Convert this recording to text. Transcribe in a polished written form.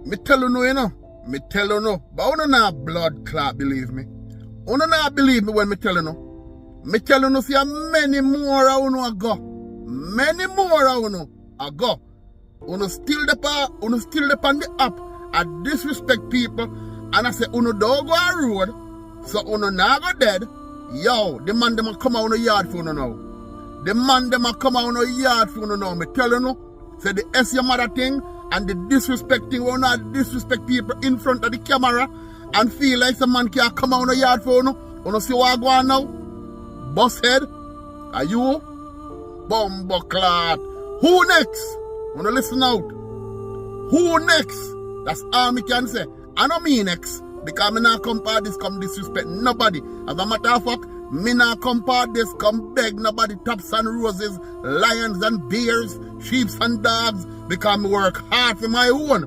Me tell you no, you know. Me tell you no. But you not blood clot, believe me. You not believe me when me tell you no. Me tell you no, see many more you know go. Many more you know a go. You still the on the app. I disrespect people. And I say, you don't go on road. So you not go dead. Yo, the man them come out on the yard for you now. The man them come out on the yard for you now. Me tell you no. Say the S your mother thing and the disrespect thing. We not disrespect people in front of the camera and feel like some man can come out on the yard for you now. You see what I go on now? Boss head. Are you? Bumbleclot. Who next? Wanna listen out? Who next? That's all me can say. I know me next. Because me not come part this, come disrespect nobody. As a matter of fact, me not come part this, come beg nobody tops and roses, lions and bears, sheep and dogs. Because me work hard for my own.